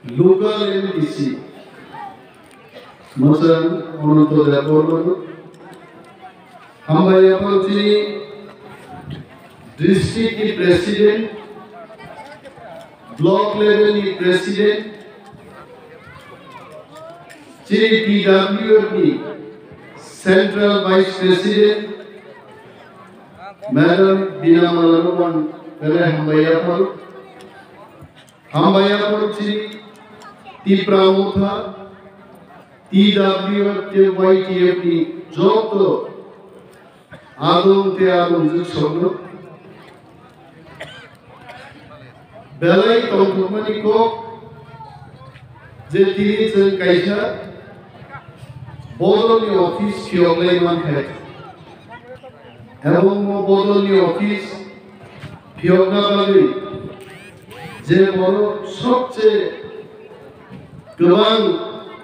local MDC Masan Onoto Dapormanu Hambayapalti district president block level president TWP central vice president Madam Bina Malaruman Pere Hambayapal Tipra motha TWP Joto Adon te Adon Juksono Belai Tongkumani ko je tini chen kaisa bodolni office phioglai man khai ebong mo bodolni office phiogna bagui je boro sobche gobang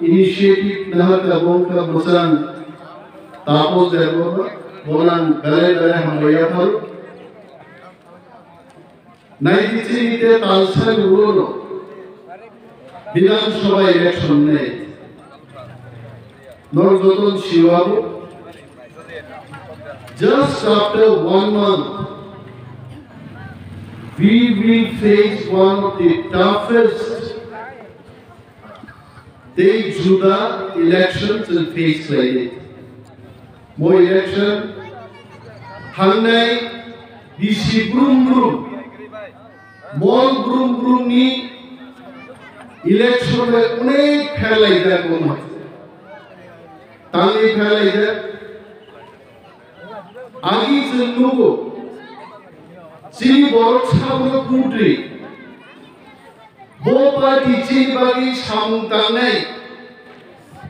initiative nahaka bongka bosan tapos debo bolan belai hambayapal 93 তে তালসার উড়লো বিধানসভা election নেই নরজতন শিবাবু just after 1 month we will face one of the toughest days Juda elections in face like it more election hangnai bisi brum Mall group ni election में उन्हें फैलाई जाए कौन है ताली फैलाई जाए आगे चलने को चीनी बोर्ड सामने पूरी वो पार्टी चीनी बागी सामने ताने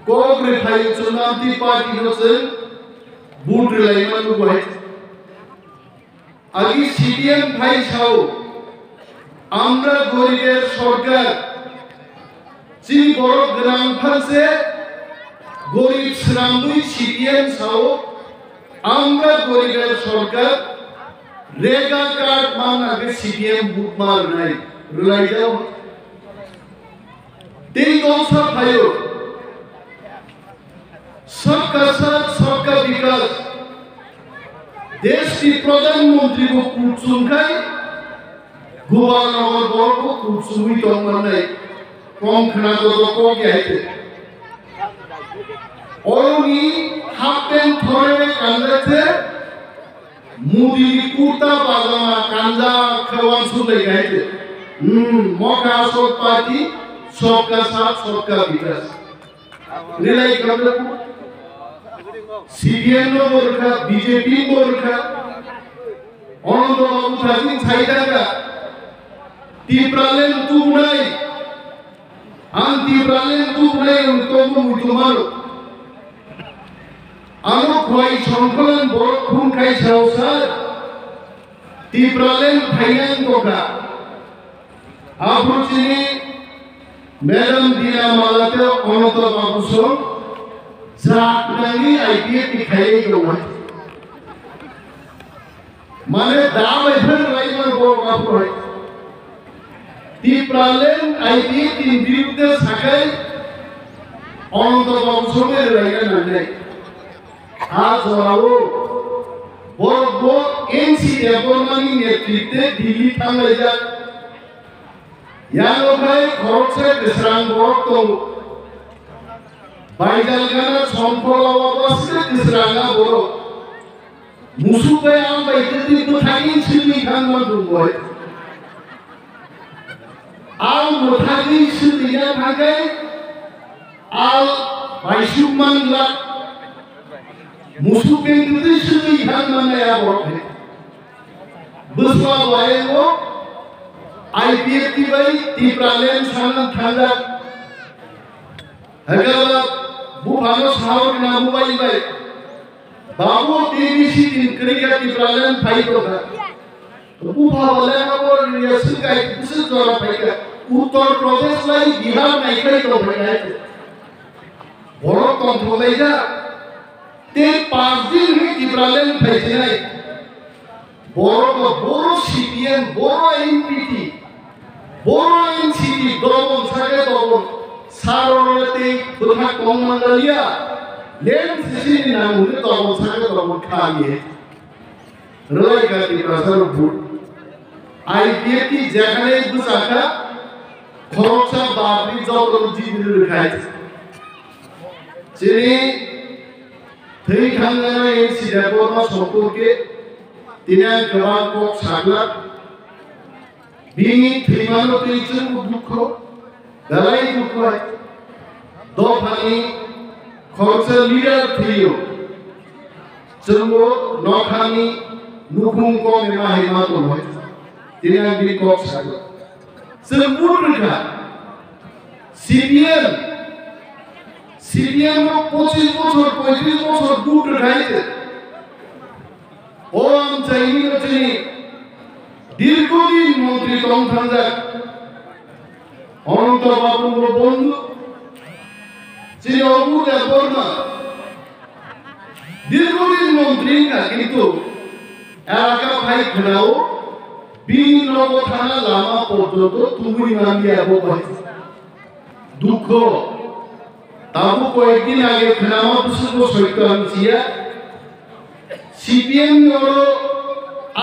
कोग्रे भाई चुनावी पार्टी में से बूट लाइमन को है आगे सीडीएम भाई छाओ আমরা গরিবের সরকার চিনি বড় গ্রাম ফাঁসে গরিব শ্রামদুই সিপিএম সাও আমরা গরিবের সরকার রেগা কার্ড মানাকে সিপিএম বুক মার নাই রুলাই যাও তিন দশা ভাইও सबका साथ सबका विकास देश की प्रधानमंत्री को कुचुंगाई Gubernur Borgo kutsumi tongmanai kong khana do ko gaite oruni happen thore kanjate mudi kurta pajama kanja khawan sunai gaite motha asok party sabka sath sabka vikas relai kamla CPM no borkha BJP borkha onondo babu thajin saidaka Tipralen tu nai, antipralen tu nai untuk mutumaro. Anu kuai chongkolan borok khun kai sausar. Tipralen thainan koka. Apu chini Madam Dina Malate onoto babuso. Zak nangi IPA dikhai koka. Mane dam ethan laiman borok apu hai. Tipralen ID tin বিরুদ্ধে সাকাই অনন্ত বংশের রাইগা নালে আজ ওরাও বড় NC দেবমানি নেতৃত্বে দিল্লি থামলে যা ইয়ানো ভাই খরচে দেশরাং বড় বাইজালগানা সম্পল অবস্থে দেশরাঙ্গা বড় মুসুবে আম বাইতে দিন থাকি ছিলি খানমান দুবয় Al mutagi sediya pakai al baisuman la musuh itu sediya mana ya boke besar bayo IPF tibai Tipralen sana thanda agak bukan sahur namu bayi babu TVC kerja Tipralen phai toka bukan boleh apa riasan kayak besar juara phai Uttar Pradesh lai Bihar naikai to bhai boro control aija te 5 din hi Tipralen phaise nai boro CPM boro NPT boro NCT dobon sake dobon 사로라테 부탁 공만달이야 렌스신이 나무는 너무 사가 너무 खाए রয়গা টিপ্রাসার ভুট আইপিএটি যেখানে বুঝাকা খরচা বাবরি যত জিনিস খায় যিনি थै थांनानै सिदाबरमा सम्पर्के दिना गोबां कक साग्ला बिनि थैमानो थैजों दुख दालाय दुख दफानि खरचा लिडार थैयो जोंबो नखानि नुखुं कम एबा हेमा दङ दिना बिनि कक साग्ला जों बुरखा सीपीएम 25 বছর 35 বছর গুট খাইছে ওম চাইনিজ তিনি দীর্ঘদিন মন্ত্রী তংথানজা অনন্ত বাবুর বন্ধু তিনি অবুদা বর্মা দীর্ঘদিন মন্ত্রী না কিন্তু এলাকা ভাই খনাও বিভিন্ন থানা লামা পর্যন্ত তুমি নামিয়ে আবহাওয়া দুঃখ ताबो कয়েকদিন আগে খনামা পুষ্প সৈক্য আনছিয়া সিপিএম और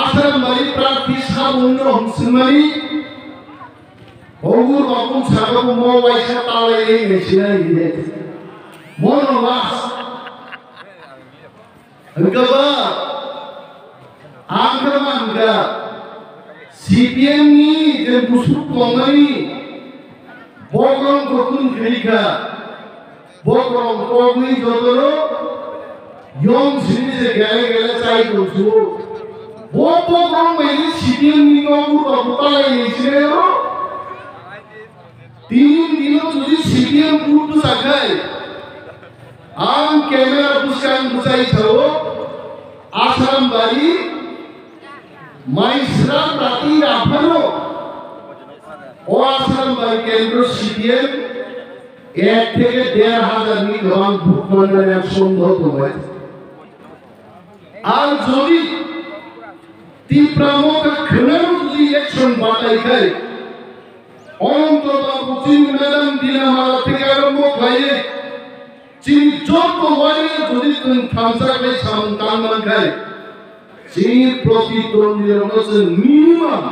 आसाम बारी प्रार्थी साबुन हमसुमानी ओगुर बाबुन साबु मवाइसा तालाय नेसिना इने मनोवास अंगबा आंगमांगा सीपीएम नि जे मुसुक तंगानि बगरम गकुन ग्रिका बगरम कोगुइ जदरो यम सिनिसे गेले चाइ दसु बगरम मैनि सिपिएम नि गबु बतालाय नेसिनेरो 3 दिन जुदि सिपिएम बुटु साखाय आं कैमरा बुसकान बुसाइ छाओ आसाम बारी माइस्रा राति राफानो ओ आसाम बारी केंद्र सिपिएम 1 থেকে 1,500 নি গ্রাম ভোট গণনার সম্ভব হয় আর যদি তীব্রমক খনন যদি ইলেকশন বাতাই খায় অনন্ত বাবু চিন ম্যাডাম দিনামালা থেকে আরম্ভ খায় চিন যত ওয়ারি যদি তুমি থামসাকে সামতান খায় চিন প্রতিদ্বন্দ্বীর মধ্যে মিনিমাম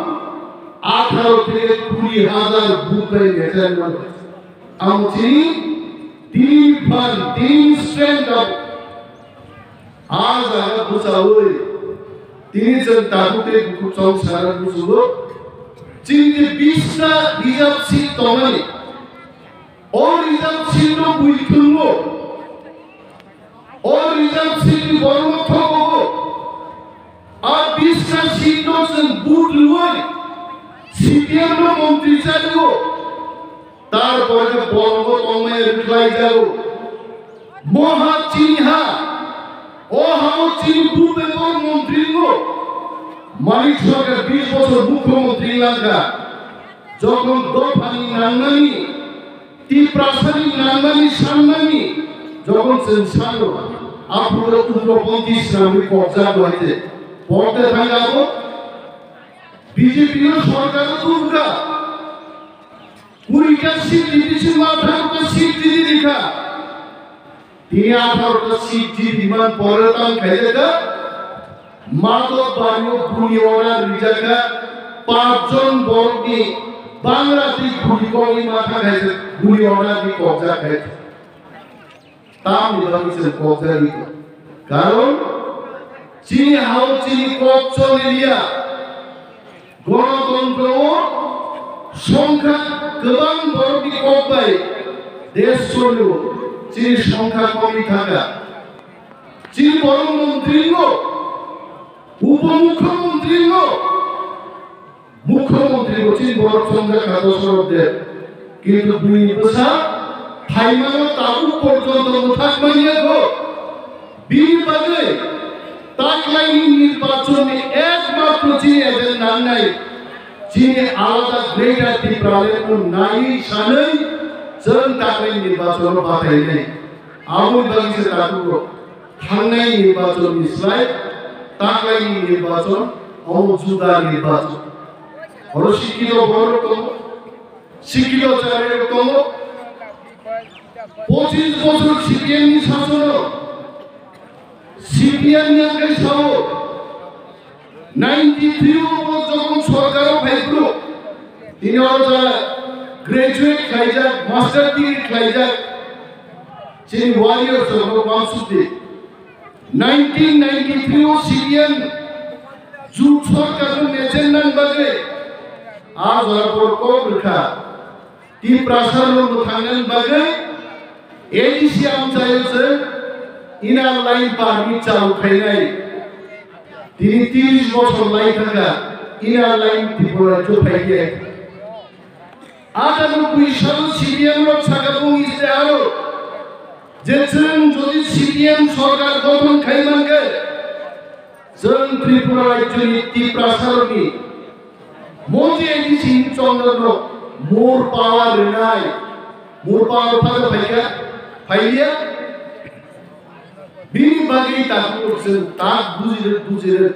18 থেকে 20,000 ভোটে নেতার মধ্যে আমচিনি तीन स्ट्रेंथ अब आज आगा बुझाओय तीन जन ताबुते कुचौ सारा बुझुगो चिनि 20 टा रिजर्व सीट तमानि और रिजर्व सीट नो बुइथुंगो और रिजर्व सीट बर्म थगो आ 20 टा सीट नो जन बुट लुय सीपीएम नो मंत्री चालुगो তারপরে বঙ্গ তমে রিপ্লাই দাও মহা চিহা ও হাও চিন পূর্বে মন্ত্রী গো মানিক সরকার 20 বছর মুখ্যমন্ত্রী লাগা যখন দফানি নাঙ্গানি টিপ্রাসানি নাঙ্গানি সামনানি যখন সেনসানো আপনারা উগ্রপন্থী ইসলামিক কবজা হইতে পড়তে থাকাবো বিজেপি সরকার দুর্গা पूरी का सीट दिसी माथा का सीट दी लिखा 18 का सीट दी विमान पौरतान खेलेगा मातो बारियो बुनियोना रिजाका 5 जन बर्गी बांग्लादेश भूमिकोनी माथा खेले बुनियोना दी कब्जा खेले ताम निबामिसे कब्जा दी कारण चीनी हाउ चीनी कब्जा लिया गणतंत्र সংখ্যা গোবাং বড়টি কবাই দেশ চললো চীন সংখ্যা কমই থাকা চীন বড় মন্ত্রী গো উপমুখ্যমন্ত্রী গো মুখ্যমন্ত্রী গো চীন বড় সংখ্যা কাদসরদের কিন্তু দুই বছর থাইমানো তাবু পর্যন্ত থাকমানিয়া গো বীর বাজে তাকলাইনি নির্বাচনে একমাত্র চীন এদের নাম নাই चीन आलादा ग्रेटर टिप्राले को नाई शानै जन ताकले निर्वाचन बाथाय नै आबु बगिसे ताकु थांनाय निर्वाचन निस्लाय ताकले निर्वाचन औ जुदा निर्वाचन और शिक्षित बड़ कम शिक्षित चारे कम 25 বছর সিপিএম নি শাসন সিপিএম নি আগে সব 93 যখন সরকার ভাইগুলো তিনি ওরা গ্রাজুয়েট খাইজা মাস্টার ডিগ্রি খাইজা চিনি ওয়ারিয়র সব বামসুতে 1993 সিপিএম জুট সরকার নেজেন্ডান বাগে আজ ওর কোক রেখা টিপ্রা সারন থাঙ্গান বাগে এডিসি আমচাইছে ইনার লাইন পারমিট চালু খাইনাই তিনি 30 বছর লাই থাকা ইনার লাইন ত্রিপুরা চোখাই দিয়ে 98 সাল সিপিএম র ছাগাপুং ইস্তেহারো যে যদি সিপিএম সরকার গঠন খাইমানকে जों त्रिपुरा राज्यनि टिप्रा सारनि मोदी एडिसि चंद्रनो मोर पावर रेनाय मोर पावर फागा फाइका फाइलिया बिनि बागै ताकु जों ताक बुजिरे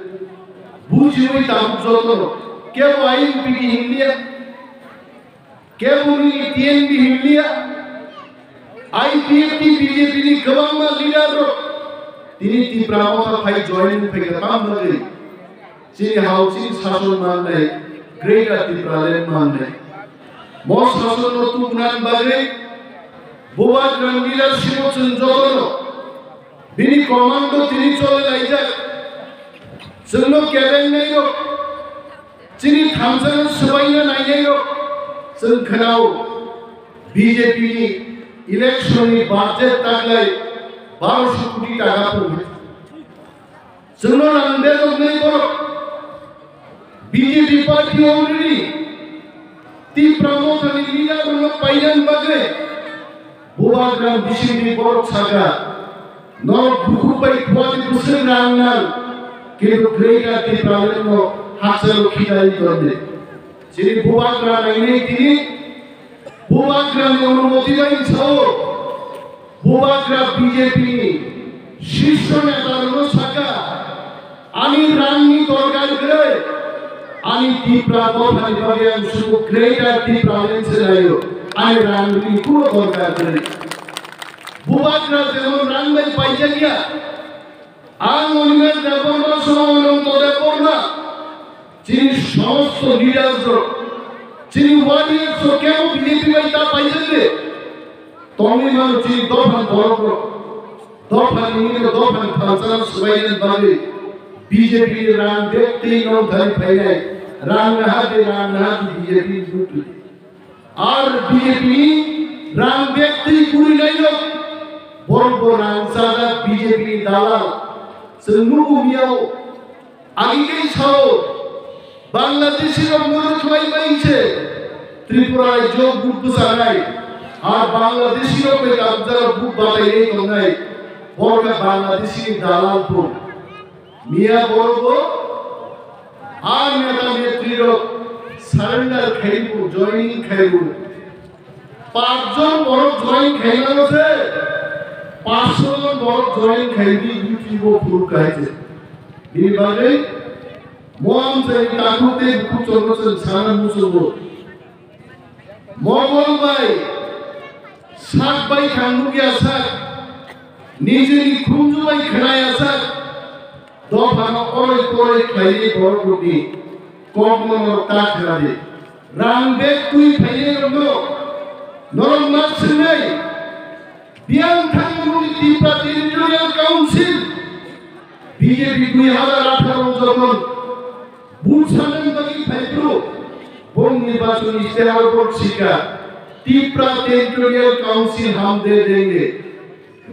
बुजिबै ताकु जतन केबो आईएमपी की हिंदिया केबो नि टीएनबी हिंदिया आईपीएफ की बीजेपी नि गोबां लिडार তিনি টিপ্রা মথা ফাই জয়েনিং ফেকে কাম করে চিনি হাউসিং শাসন মানে গ্রেটার টিপ্রা ল্যান্ড মানে মো শাসন তুগনান বাগে বোবা গ্রান্ডিলা শিবচন জগন বিনি কমান্ডো তিনি চলে লাইজা जोंनो केरें नायो चिनि थामजों सबायनो नायनायो जों खोनाव बीजेपी नि इलेक्शन नि बाजेट तागलाय 1200 কোটি টাকা পড়বে जोंनो नांदे दंनै बर बीजेपी पार्टी अलरेडी टिप्रा मथानि लिडारनो पाइनान बागे बोबाग्राम बिसिनि बर सागा नर बुखुबाय खुवानि बुसों रांनाल किन्तु ग्रेटा टिप्रानो हासल खिदाय दंदे जेरै बोबाग्रा नायनाय दिनि बोबाग्रानि अनुमति बाय साव बोबाग्रा बीजेपी शीर्ष नेतारनो साका आनी रांनि दरकार गय आनी टिप्रा दरखानि बागे आं सुबु ग्रेटा टिप्रा लेन्सलायो आनी रांनि कुनो दरकार गय बोबाग्रा जेमन रां बाय पाइजा गया आं अनिमेल देबर्मा समावनं तदे करना चिनि समस्त लिडार्स चिनि वारियर्स केनो बीजेपी बाय ता पाइजले तोंनि मान चिनि दफान बरको दफान निनो दफान फांसन सुबायन बागे बीजेपी रां देखते नो धरि फैनाय रां नहा बीजेपी जुटु और बीजेपी रां देखते पुरी नायलो बरबो रां सादा बीजेपी दालाल जोंनो मियाव आगिकै साव बांलादेशी रो मदद खालामबायसे त्रिपुरा जो बुक जानाय और बांलादेशी रो पे काबजार बुक बालाय दंनाय बरका बांलादेशी दालाल को मिया बरबो आर नेता नेत्री रो सारेंडार खाइबु जॉइनिंग खाइबु पांचजन बड़ जॉइन खाइलानोसे 500 জন বড় জয়েন খাইবি ইউটিউব ফুল কাইছে বিনি বাগে মম সেই তাকুতে কুচনসন সানা মুসুবো মগল ভাই সাত ভাই খাঙ্গুকি আসা নিজেনি খুঞ্জু ভাই খড়ায় আসা দফানো ওই করে খাইয়ে বড়গুটি কমনো তা খাবে রামবে তুই খাইয়ে রনো নরম মাছ নাই बियान थांगुनि टिप्रा टेरिटोरियल काउंसिल बीजेपी 2018 जखन बुसानन बागि फाइब्रो बन निर्वाचन इस्तेहार बोर्ड शिका टिप्रा टेरिटोरियल काउंसिल हम दे देंगे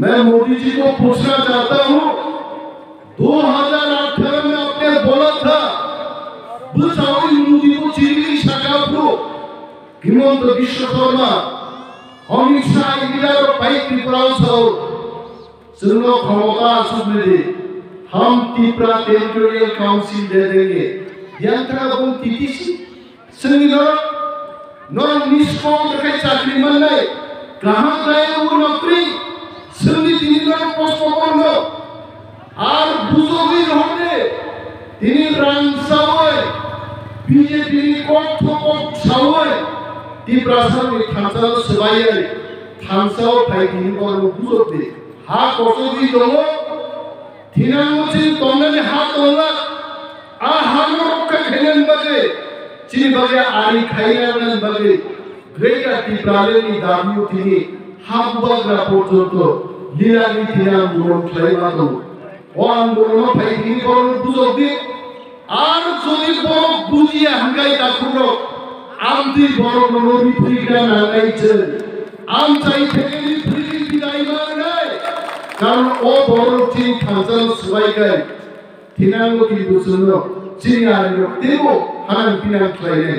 मैं मोदी जी को पूछना चाहता हूं 2018 में आपने बोला था बुसाओ मोदी को चिरली शाकाप्रो हिमंत विश्व शर्मा अमित शाह इधर भाई त्रिपुरा साउ जोंनो क्षमता सुबले हम त्रिपुरा टेरिटोरियल काउंसिल दे देंगे यंत्रा बुं टीटीसी जोंनो नर निष्पम रखै चाकरी मोननाय कहां गए वो नौकरी जोंनि दिनिनो पोस्ट बन्द आर बुजोगि रहने তিনি রাং সাওয় বিজেপি কত কত সাওয় টিপ্রা সারনি থানসাল সবাই থানসাও ফাইটিং করো বুঝতে হা কতদি দলো থিনামুচিন তংনানি হা তংলা আ হানো রক্ষা খেলেন বাগে চিনি বাগে আরি খাইলেন বাগে গ্রেটা টিপ্রালেনি দাবিও তিনি হাববাগরা পর্যন্ত লীলানি থিনাম দুরম খাইমাতো ও আন্দোলন ফাইটিং করো বুঝতে আর যদি বড় বুঝিয়া হাঙ্গাই দাখুরো আমদি বড় বড় বিফ্রিকা নাগাইছে আম চাই থেকে বিফ্রিকি বিদায় নাই কারণ ও বড় চিন থানসাল সবাইকাই থিনাঙ্গ কি বুঝলো চিনারি তেও হানান পিনান খাইলে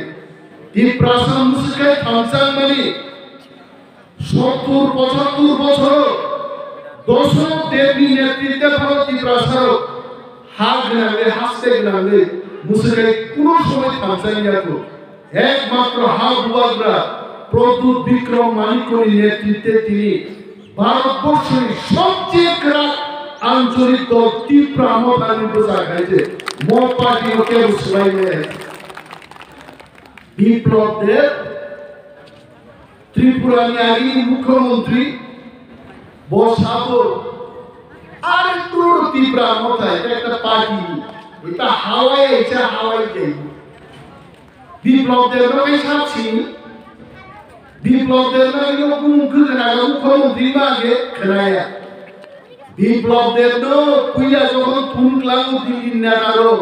টিপ্রাসাম মুসকাই থানসাল মানে 70-75 বছর দশক দেবী নেতৃত্বে ভারত টিপ্রাসার হাত গনালে হাসতে গনালে মুসকাই কোন সময় থানসাল যাতো একমাত্র হাবুয়াগরা প্রদ্যুৎ বিক্রম মানিকর নেতৃত্বে তিনি ভারতবর্ষের সবচেয়ে খারাপ আঞ্চলিক দল তীব্রা মথা নির্বাচন হয়েছে মো পার্টি ওকে সবাই মিলে বিপ্লব দেব ত্রিপুরা নিয়ে মুখ্যমন্ত্রী বসাবো আর তোর তীব্রা মথা এটা একটা পার্টি এটা হাওয়ায় এটা হাওয়ায় যাই বিপ্লব দেব নয় সাথী বিপ্লব দেব নয় মুখ্যমন্ত্রী আগে খেলায়া বিপ্লব দেব পুইলা যখন তুনক্লাং দিল্লি নেতারো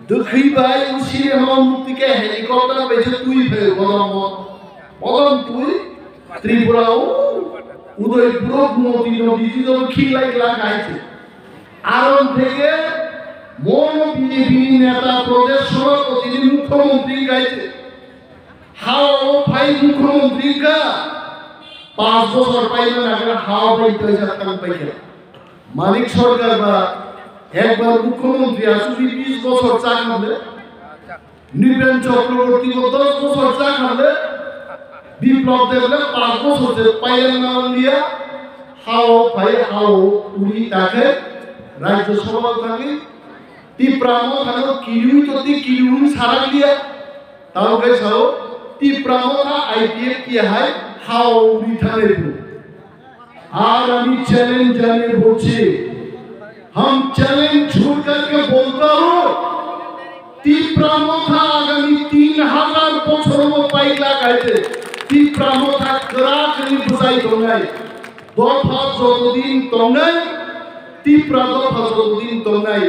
দুখি ভাই উসিরে মুক্তিকে হেলিকপ্টার বেজে তুই ফেল বলম তুই ত্রিপুরাও উদয়পুর নদী নদী যখন খিলাই লাগাইছে আরন থেকে মন বিজেপি নেতা প্রদেশ সভাপতি মুখ্যমন্ত্রী গাইছে হাও ভাই মুখ্যমন্ত্রী কা 5 বছর পাইলেন আগে হাও ভাই পয়সা কাম পাইয়া মালিক সরকার বা একবার মুখ্যমন্ত্রী আসুবি 20 বছর চা খাবে নিবেন চক্রবর্তী 10 বছর চা খাবে বিপ্লব দেবলে 5 বছর পাইলেন না লিয়া হাও ভাই হাও উনি তাকে রাজ্য সভা থাকি টিপ্রামো থানো কিলু তোতি কিলু সারা লিয়া তাও কে সাও টিপ্রামो का आईपीएल किया है हाउ उठाने को और अभी चैलेंज जाने बोचे हम चैलेंज छोड़ करके बोलता हूँ टीप्रामो था आगामी 3000 বছর পাইলা গাইতে टीप्रामो था कराक নি বুঝাই দঙ্গাই দফা যতদিন তঙ্গাই टीप्रा দফা যতদিন তঙ্গাই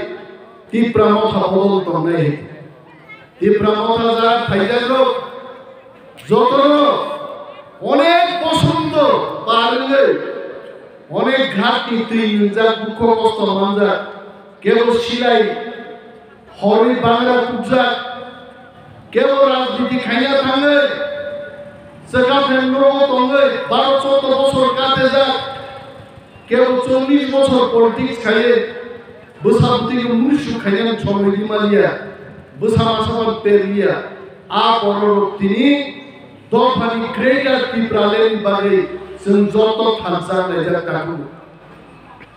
टीप्रामो था বদল তঙ্গাই टीप्रामो था যা ফাইদা লোক যত অনেক পছন্দ পারলে অনেক ঘাটতি তুই যা দুঃখ কষ্ট মানজা কেবল সিলাই হরি বাংলা পূজা কেবল রাজনীতি খাইয়া থাঙ্গে সেকা ফেন্দ্র তঙ্গে 12-14 বছর কাটে যা কেবল 40 বছর পলিটিক্স খাইয়ে বসাবতি মুনিশু খাইয়া ছয় দিমালিয়া বসামাসাবার পেরিয়া আ পরর তিনি দফানি গ্রেটার টিপ্রালেন বাগে जों যত থানসা নাইজা কাকু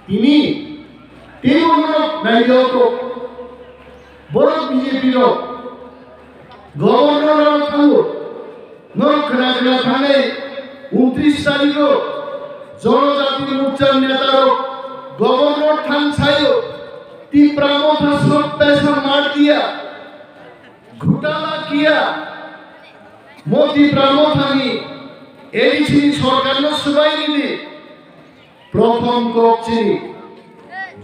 তিনি নাইজত বড় বিজেপি র গভর্নর থাকো নরখনা খনা থানে 29 তারিখ জনজাতি মোর্চার নেতার গভর্নর থানসায়ো टीप्रामो था सब पैसा मार दिया घोटाला किया मोदी प्रामो थानी एडिसी सरकार न सबाई निदि प्रथम কক চিনি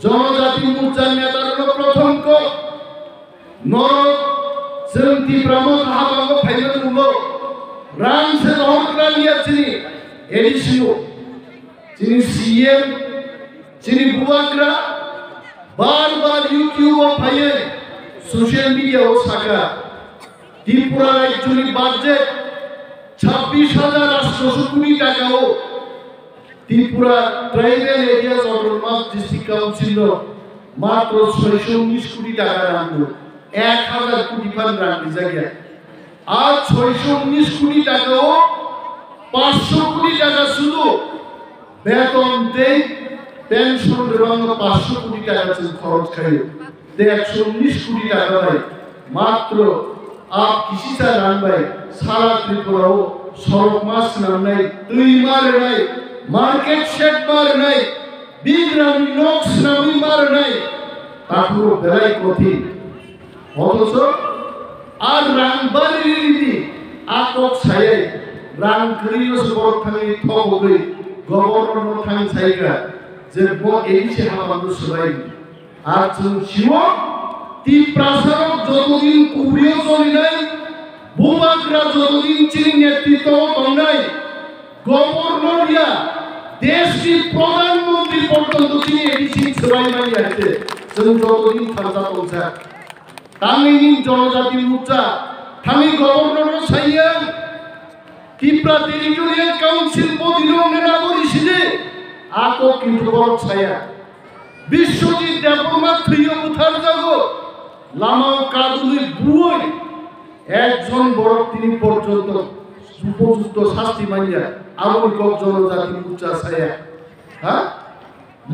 জনজাতি মোর্চার নেতার প্রথম কক নর जों टीप्रामो हाबांगो फाइनल नुगो रां से हरग्रा लिया चिनी एडिसी चिनी सीएम चिनी बुवाग्रा बार-बार यूट्यूब फाइए सोशल मीडिया हो सका त्रिपुरा राज्य बाजेट 26,800 कोटी टाका हो Tripura tribal areas autonomous district council मात्र 619 कोटी टाका रांगो 1000 कोटी फांड रांगी जायगा आज 619 कोटी टाका हो 500 कोटी टाका শুধু বেতন দেয় पेंशन रंग 500 कोटी टाका से खर्च खाइए ते 119 कोटी टाका भाई मात्र आप किसी से रान भाई सारा त्रिपुरा हो সড়ক মাছ নাম নাই, তুই মার নাই, মার্কেট শেড মার নাই, বিগ্রাম নক্স নামি মার নাই, তারপর বেলাই কঠিন। অথচ আর রাংবাড়ি রীতি আকক ছায় রাং করিও বড় থাকি থবই গভর্নর থাং ছাইগা যে বো এসে হাবানো সবাই আর শিব তীপ্রাসারক যতদিন কুবিও চলি নাই, ভূমাগ্রা যতদিন চীন নেতৃত্ব নাই, গভর্নরিয়া দেশটি প্রধানমন্ত্রী পর্যন্ত তিনি এডিসি সবাই মানি আছে যতদিন থাকা পৌঁছা তামিনী জনজাতি মুচা থামি গভর্নর সাইয়া ত্রিপুরা টেরিটোরিয়াল কাউন্সিল প্রতিরোধের নাগরিক আকক কিন্তু বড় ছায়া বিশ্বজিৎ দেববর্মা থইও কোথার যাবো লামাও কাদুলি বুই একজন বড় তিনি পর্যন্ত উপযুক্ত শাস্তি মানিয়া আলোকক জনজাতি মুচা ছায়া। হ্যাঁ,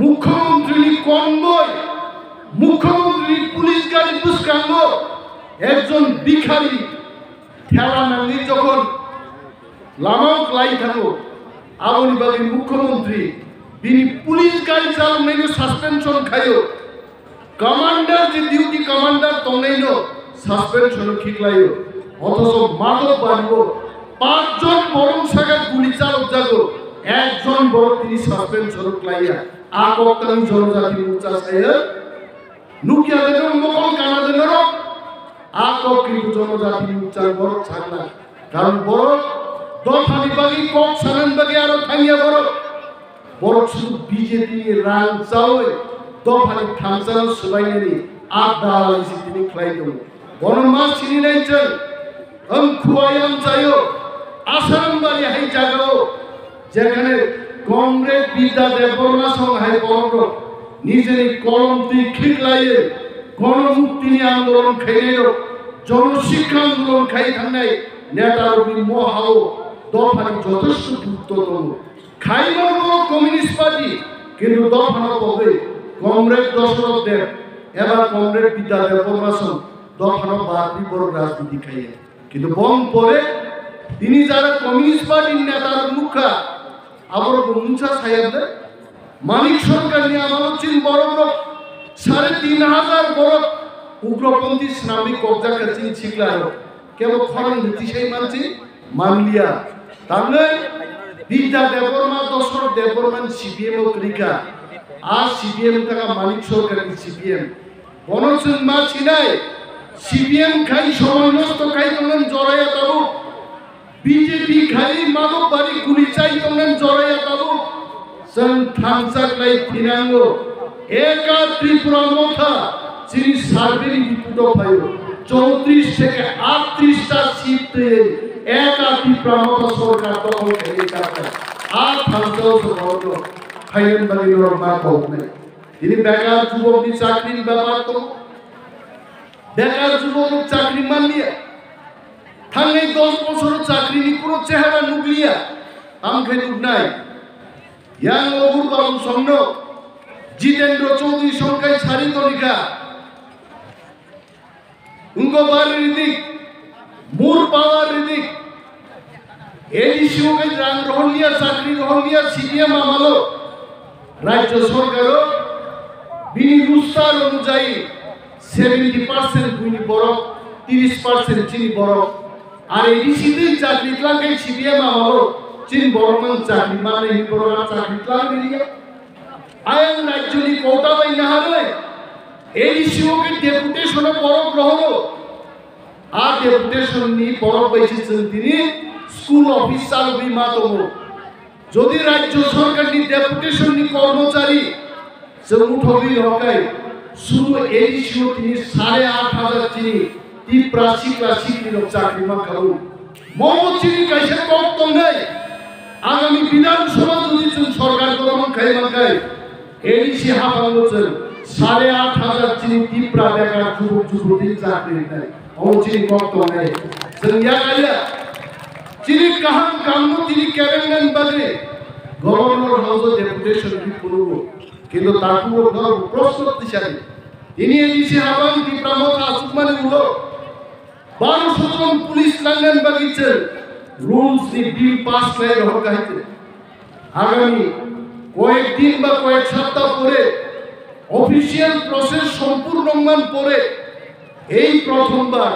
মুখ্যমন্ত্রী কনভয়, মুখ্যমন্ত্রী পুলিশ গাড়ি পুষ্কাঙ্গ একজন ভিখারি ঠেলা নাঙ্গি যখন লামাও লাই থাকো আবনিবাগের মুখ্যমন্ত্রী তিনি পুলিশ গাড়ি চালক নেই সাসপেনশন খাইও, কমান্ডার যে ডিউটি কমান্ডার তংনাইনো সাসপেনশন খিকলাইও। অথচ মাদক বাড়িব পাঁচজন বরং সাগা গুলি চালক যাগো একজন বড় তিনি সাসপেনশন লাইয়া আকাং জনজাতি মুচা ছায়া নুকিয়া দেন মকল কানা দেন আকক কিন্তু জনজাতি মুচার বড় ছাগলা কারণ বড় দফানি বাগি কক সানান বাগি আরো থামিয়া বড় বড় শুধু বিজেপি রাং চাওয়ে দফানি থামসানো সবাইনি আড্ডা আলাইছি তিনি খাইতো বনমাস চিনি নাইছেন हम खुआयाम চাইও আসাম বাড়ি হাই জাগাও যেখানে কংগ্রেস বিদ্যা দেববর্মা সঙ্গে হাই বড় নিজের কলম তুই খিকলাইয়ে গণমুক্তি আন্দোলন খাইলেও জনশিক্ষা আন্দোলন খাই থাকাই নেতা রবি মহাও দফানি যথেষ্ট গুরুত্বতম খাইবার কমিউনিস্ট পার্টি কিন্তু দফানো হবে কংগ্রেস দশরথ দেব এবার কংগ্রেস বিদ্যা দেববর্মা সঙ্গে দফানো বাড়ি বড় রাজনীতি খাইয়ে কিন্তু বম পরে তিনি যারা কমিউনিস্ট পার্টির নেতার মুখা আবার মুঞ্চা সাহেব মানিক সরকার নিয়ে আমার চিন বড় বড় ৩,৫০০ বড় উগ্রপন্থী ইসলামিক কবজা কাচিন শিখলার কেবল খরণ নীতি সেই মানছি মানলিয়া তাহলে বিদ্যা দেববর্মা দশরথ দেববর্মান সিপিএম ও ক্রিকা আর সিপিএম থাকা মানিক সরকার সিপিএম বনচুন মা ছিনাই সিপিএম খাই সময় নষ্ট খাই তোমরা জড়াইয়া তাবু বিজেপি খাই মাদক বাড়ি গুলি চাই তোমরা জড়াইয়া তাবু সন থামসাক লাই ফিরাঙ্গ একা ত্রিপুরা মথা যিনি সার্ভেরি ডিপুটো পাইও 34 থেকে 38টা সিট একা ত্রিপুরা মথা সরকার দখল করে কাটা আর থামসাও তো ফাইন বাড়ির মা কওনে তিনি বেকার যুবকনি চাকরির ব্যাপার তো বেকার যুবক চাকরি মানলিয়া থাঙ্গে 10 বছর চাকরি নি পুরো চেহারা নুকলিয়া আমখে নুক নাই ইয়াং অগুর বাবু সঙ্গ জিতেন্দ্র চৌধুরী সংখ্যায় ছাড়িত লিখা উনকো বাড়ি রিদিক মূল পাওয়ার রিদিক এডিসিওকে রাং গ্রহণ লিয়া চাকরি গ্রহণ লিয়া সিপিএম আমালো রাজ্য সরকারও বিনি রুস্তার অনুযায়ী 70% গুনি বরফ 30% চিনি বরফ আর এডিসিতে চাকরি লাগে সিপিএম আমালো চিন বরমান চাকরি মানে হি বড়রা চাকরি লাগে লিয়া আয়ন রাজ্যনি কোটা বাই না হারে এডিসিওকে ডেপুটেশন বরফ গ্রহণ আর ডেপুটেশন নি বরফ বাইছেন তিনি স্কুল অফিসার বিমাতম যদি রাজ্য সরকার নি ডেপুটেশন নি কর্মচারী সে উঠবি হকাই শুধু এডিসিও তিনি ৮৫০০ চিনি ত্রিপুরা শিক্ষা চাকরি মা খাবো মমো চিনি কাইসে কত নাই আগামী বিধানসভা যদি সরকার গঠন খাই মাখাই এডিসি হাফাঙ্গছেন ৮৫০০ চিনি ত্রিপুরা বেকার যুবক যুবতী চাকরি নাই মমো চিনি কত নাই সঙ্গিয়া কাইয়া চিনি কাহাম কামনো চিনি ক্যাবিনেট বাদে গভর্নর হাউস ডেপুটেশন কি করব কিন্তু তারপর প্রস্তুত দিশারি তিনি এডিসি হাবান ত্রিপুরা মথা সুকমানি হলো ১২০০ জন পুলিশ লাইন বাগিয়েছেন রুলস নি বিল পাস করে হকাইতে আগামী কয়েকদিন বা কয়েক সপ্তাহ পরে অফিসিয়াল প্রসেস সম্পূর্ণ পরে এই প্রথমবার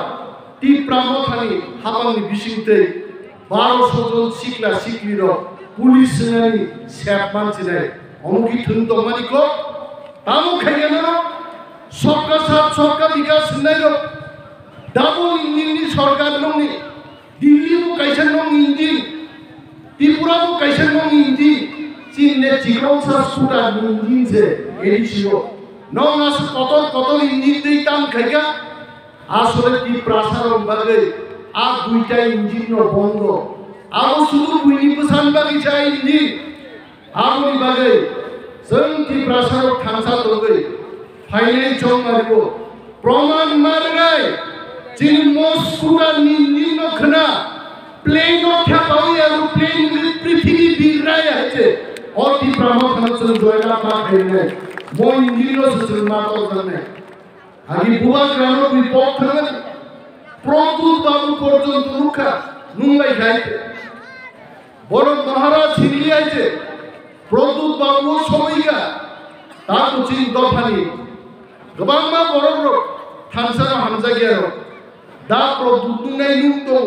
টিপ্রা মথানি হাবাংনি বিশিংতে 1200 জন শিকলা শিকলির পুলিশ সেনানি স্যাপ মানছি নাই অমুকি থুন্ত মানিক তামু খাইয়া না সবকা সাথ সবকা বিকাশ নাই ডাবল ইঞ্জিন সরকার নংনি দিল্লি মু কাইসান নং ইঞ্জিন ত্রিপুরা মু কাইসান নং ইঞ্জিন চীন ने चिकन सा स्कूटर इंजिन से एडिशियो नौ मास কত ইঞ্জিন দেই তাম খাইয়া আসলে কি প্রাসার বাগে আর দুইটা ইঞ্জিন বন্ধ আর শুধু বুইনি পছান বাগিচা ইঞ্জিন আগনি বাগে जों কি প্রাসার থানসা দগে ফাইনাল জং মারিবো প্রমাণ মারগাই চিন মস্কুটার ইঞ্জিন নখনা প্লেন ঠাপাই এরোপ্লেন পৃথিবী বিগড়াই আছে অতি প্রামখানসন জয়লা মা খাইনে মই ইঞ্জিন সসল মা তো জানে আগে বুয়া গ্রাম বিপদ থাকেন প্রতুল বাবু পর্যন্ত মুখা নুঙ্গাই খাইতে বড় মহারাজ ছিলি আছে প্রতুল বাবু সময়গা তা কুচিন দফানি गोबां मा बर'र थांसार हामजा गियार दा प्रदुतुनाय नुं दं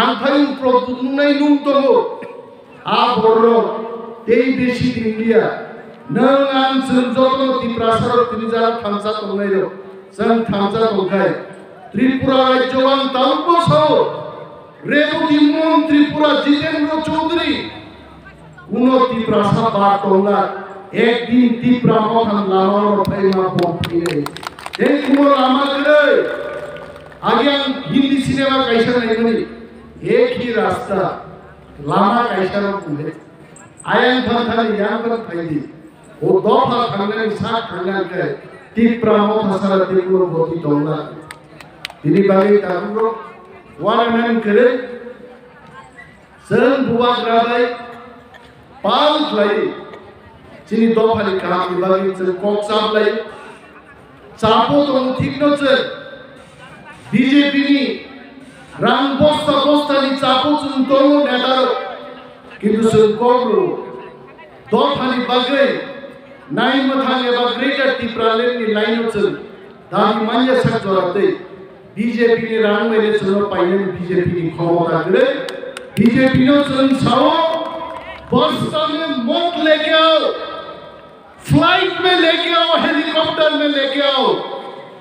आमफाय प्रदुतुनाय नुं दं आ बर' देय बेसि दिनलिया नों आं जों जतन टिप्रासार तिनिजा थांसा दंनाय जों थांसा दंखाय त्रिपुरा राज्यवान तालुकसो रेवती मन त्रिपुरा जितेंद्र चौधरी उनो टिप्रासा बात दंला एक दिन टिप्रा मथान लामार फाइमा पफिने देन कुमो लामा गले आगे आं हिंदी सिनेमा काइसा नायमोनि एक ही रास्ता लामा काइसा बुंदे आयन थांथानि यानफोर फाइदि ओ दफा थांनाय सा थांनाय टिप्रा मथासार टिपुर गति दंला दिनि बागै दारुरो वारानान करे जों बुवाग्राबाय पाल ख्लाय चिनी दफानि काम बागै जों कक साबलाय चापो दं ठीक नोजोर बीजेपी नि रां बस्ता बस्तानि चापो जों दं नेदार किन्तु जों कग्रो दफानि बागै नाय मथान एबा ग्रेटर टिप्रालेन्डनि लाइनआव जों दानि मान्या साकजराते बीजेपी नि रां मेले जों पाइनेन बीजेपी नि क्षमता गरे बीजेपी नो जों साओ बस्ता में मत लेके आओ फ्लाइट में लेके आओ हेलीकॉप्टर में लेके आओ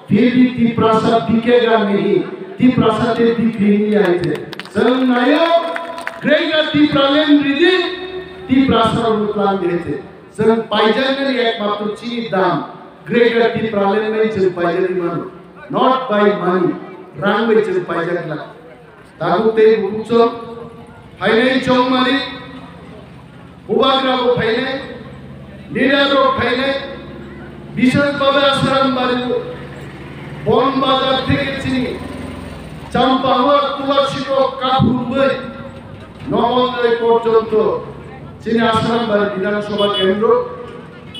फिर भी टिप्रासा दिखेगा नहीं टिप्रासा ते दिखी नहीं आई थे जों नायो ग्रेटर टिप्रालेन्ड रिदि टिप्रासा रुप्लान देते जों पाइजाननि एकमात्र चीनी दाम ग्रेटर टिप्रालेन्ड में जों पाइजानि मानो नॉट बाय मनी रां में जों पाइजागला तागुते बुकुचो फाइनाय चौमारि बुबाग्राबो फाइनाय निरारो फाइनाय বিশেষ ভাবে আশ্রম বাড়িও বন বাজার থেকে চিনি চাম্পাহাট তুলাসীর কাপুরবই নবমন্দির পর্যন্ত চিনি আশ্রম বাড়ি বিধানসভা কেন্দ্র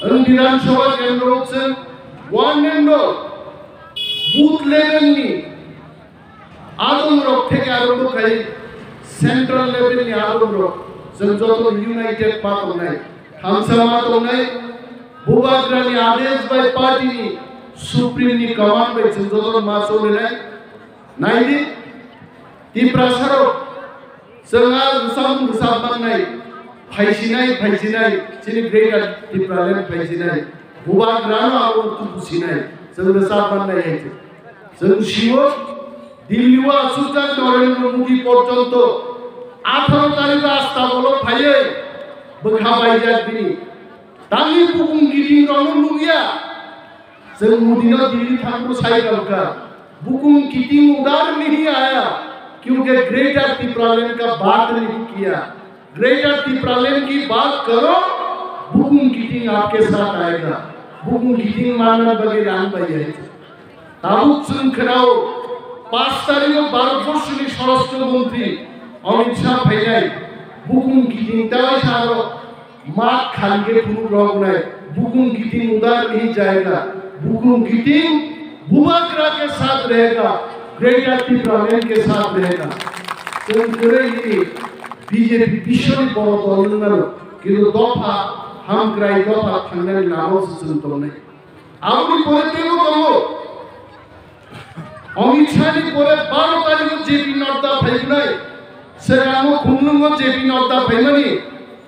এবং বিধানসভা কেন্দ্র হচ্ছে ওয়ান এন্ড বুথ লেভেলনি আদমরক থেকে আরম্ভ করে সেন্ট্রাল লেভেলনি আদমরক जों যত ইউনাইটেড পার্ট নাই হামসামা দंनाय बुबाग्रानि आदेश बाय पार्टीनि सुप्रीमनि कमांड बाय जों जत मासो लेनाय नायदि टिप्रासाराव जोंहा गोसाम बांनाय फायसिनाय जोंनि ग्रेटर टिप्रालेन्ड फायसिनाय बुबाग्रानो आरो तुसिनाय जों गोसाम बांनाय जों शिव दिल्लीवा सुल्तान नरेंद्र मोदी पर्यन्त 18 तारिख रास्ता बलो फायै बोखाबाय जाबिनि दानि बुकुं गिदिं रावनो लुगैया जों मोदीनो दिल्ली थांनो साइकलका बुकुं गिदिं उधार नहीं आया क्योंकि ग्रेटर टिप्रालेन्ड का बात नहीं किया ग्रेटर टिप्रालेन्ड की बात करो बुकुं गिदिं आपके साथ आएगा बुकुं गिदिं मानना बगे रान बाय ताबुक जों खोनाव 5 तारिख भारतबर्षनि स्वराष्ट्र मन्त्री अमित शाह फैनाय बुकुं गिदिं दाय सारो मात खानगे फुरुग्रह ने बुकुं गिदिं उधार नहीं जाएगा बुकुं गिदिं बुबाग्रा के साथ रहेगा ग्रेटर टिप्रालेन्ड के साथ रहेगा जों करे बीजेपी बिश्वनि बर' दल किन्तु दफा हामग्राय दफा थांनानै लामावसो जों दंनाय आंनि परेतेबो दङ अमित शाहनि परे 12 तारिख जेपी नड्डा फैनाय सेरांगो खुंनुंगो जेपी नड्डा फैमानि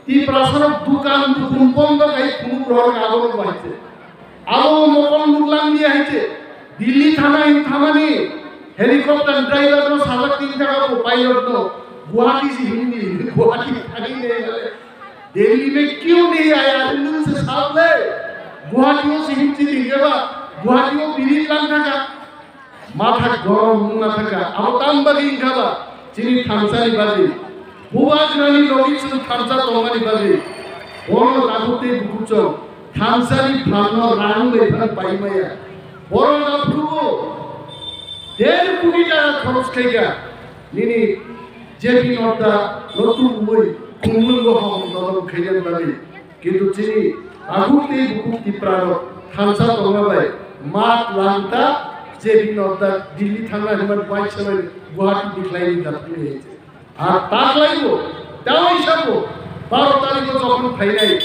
तिप्रासार दुकान दुकुन बंद गाय खुनु रर आगो बाइते आलो मकल मुगलांनि आइते दिल्ली थाना थामानि हेलीकॉप्टर ड्राइवर नो 3.5 टाका को पायलट नो गुवाहाटी से हिंदी गुवाहाटी थागी नहीं गले दिल्ली में क्यों नहीं आया उनसे साहब ले गुवाहाटी से हिंदी दिखेगा गुवाहाटी को बिरी लांग थाका माथा गरम मुना थाका अब ताम बागी इंखाबा चिनी थांसानि बागी बुवाजनानि लोगिसुन थांसा तोमानि बागी बरो दाखुते बुकुचो थांसानि भानो रां बेफार पाइमाया बरो दाखुको 1.5 कोटी टाका खरच खाइगा निनि जेपी नड्डा नतुन मुई खुंनुंगो हम ददम खैजन बागी किन्तु चिनी आगुते बुकु तिप्रानो थांसा तोमाबाय मात लांता जेपी नड्डा दिल्ली थांना हिमान बाइसबाय गुवाहाटी दिख्लायनि दाफुनि आ तागलायगो दाव हिसाबो 12 तारिख जखन फैनाय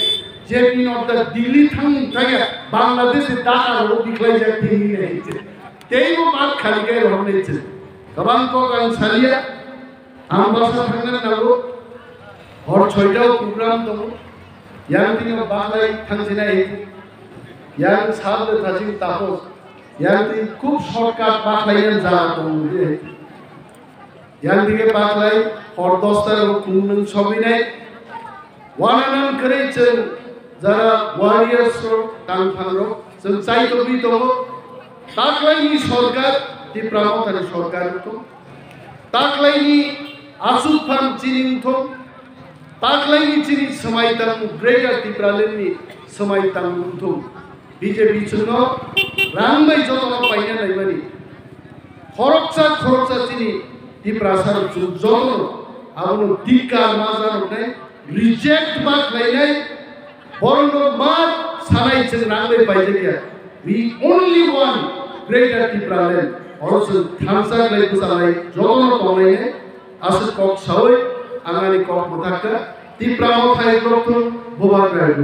जेपी नड्डा दिल्ली थांगा बांलादेश ढाका दिख्लाय जाती नहीं तेईबो मात खाली गए हमने छे गोबां को आं सालिया आं बासा थांनो नांगौ हर 6टाव प्रग्राम दङ यां दिनो बांलाय थांजिनाय यां साबले थाजिं तापस यां दि खूब शॉर्टकाट बाखलायन जा दङ बे यां दिगे बाखलाय हर 10टाव खुंनो सबिनाय वानानान करे जों जारा वारियर्स तांफांरो जों चाइतबि दङ ताकलायनि सरकार तिप्रा मथानि सरकार तो ताकलायनि आसुफान चिनिंथो ताकलायनि चिनि समायतां ग्रेटर तिप्रालेननि समायतां मुथो बीजेपी चुनो रांबाय जतन पाइना नायमानि खरकसा चिनि तिप्रा सार जतन आबनो दिक्का माजानाय रिजेक्ट बाखलायनाय बरनो मा सानाय जों रांबाय बायजेया we only want greater Tipra land also thamsa lai kusalai jodono tongai asu kok sawai angani kok motha Tipra mothai doktor boyar